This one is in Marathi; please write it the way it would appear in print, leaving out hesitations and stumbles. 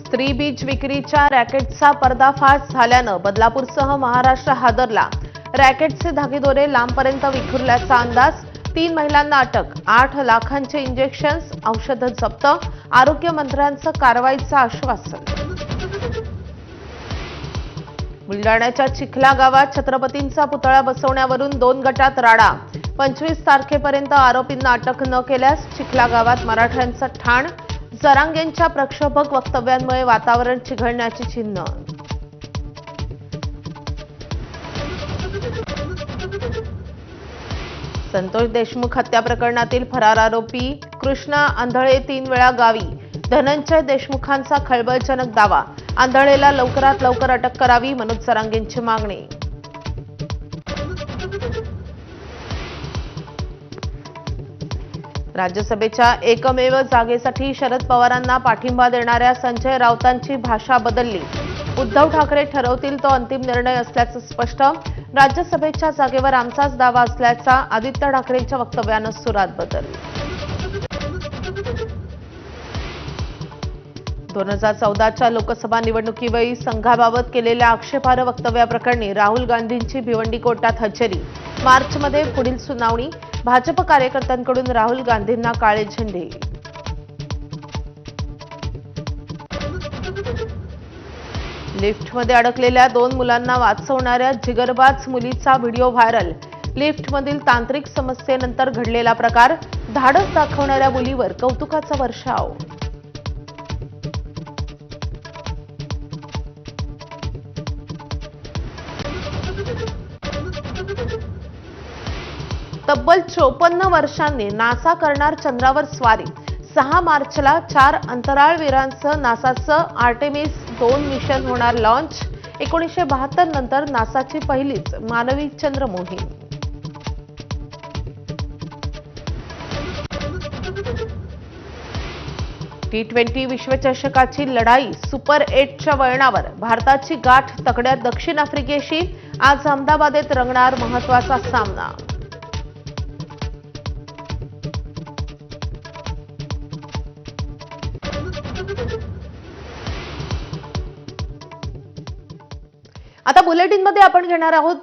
स्त्री बीज विक्रीच्या रॅकेटचा पर्दाफाश झाल्यानं बदलापूरसह महाराष्ट्र हादरला। रॅकेटचे धागेदोरे लांबपर्यंत विखुरल्याचा अंदाज। 3 महिलांना अटक। 8 लाखांचे इंजेक्शन्स, औषधं जप्त। आरोग्यमंत्र्यांचं कारवाईचं आश्वासन। बुलढाण्याच्या चिखला गावात छत्रपतींचा पुतळा बसवण्यावरून 2 गटात राडा। 25 तारखेपर्यंत आरोपींना अटक न केल्यास चिखला गावात मराठ्यांचं ठाण। जरांगेंच्या प्रक्षोभक वक्तव्यांमुळे वातावरण चिघळण्याची चिन्ह। संतोष देशमुख हत्या प्रकरणातील फरार आरोपी कृष्णा आंधळे 3 वेळा गावी। धनंजय देशमुखांचा खळबळजनक दावा। आंधळेला लवकरात लवकर अटक करावी, मनोज जरांगेंची मागणी। राज्यसभेच्या एकमेव जागेसाठी शरद पवारांना पाठिंबा देणाऱ्या संजय राऊतांची भाषा बदलली। उद्धव ठाकरे ठरवतील तो अंतिम निर्णय असल्याचं स्पष्ट। राज्यसभेच्या जागेवर आमचाच दावा असल्याचा आदित्य ठाकरेंच्या वक्तव्यानं सुरात बदल। 2014च्या लोकसभा निवडणुकीवेळी संघाबाबत केलेल्या आक्षेपार्ह वक्तव्याप्रकरणी राहुल गांधींची भिवंडी कोर्टात हजेरी। मार्चमध्ये पुढील सुनावणी। भाजप कार्यकर्त्यांकडून राहुल गांधींना काळे झेंडे। लिफ्टमध्ये अडकलेल्या 2 मुलांना वाचवणाऱ्या जिगरबाज मुलीचा व्हिडिओ व्हायरल। लिफ्टमधील तांत्रिक समस्येनंतर घडलेला प्रकार। धाडस दाखवणाऱ्या मुलीवर कौतुकाचा वर्षाव। तब्बल 54 वर्षांनी नासा करणार चंद्रावर स्वारी। 6 मार्चला 4 अंतराळवीरांसह नासाचं आर्टेमिस 2 मिशन होणार लॉन्च। 1972 नंतर नासाची पहिलीच मानवी चंद्र मोहीम। T20 विश्वचषकाची लढाई सुपर 8च्या वळणावर। भारताची गाठ तगड्या दक्षिण आफ्रिकेशी। आज अहमदाबादेत रंगणार महत्त्वाचा सामना। आता बुलेटिनमध्ये आपण घेणार आहोत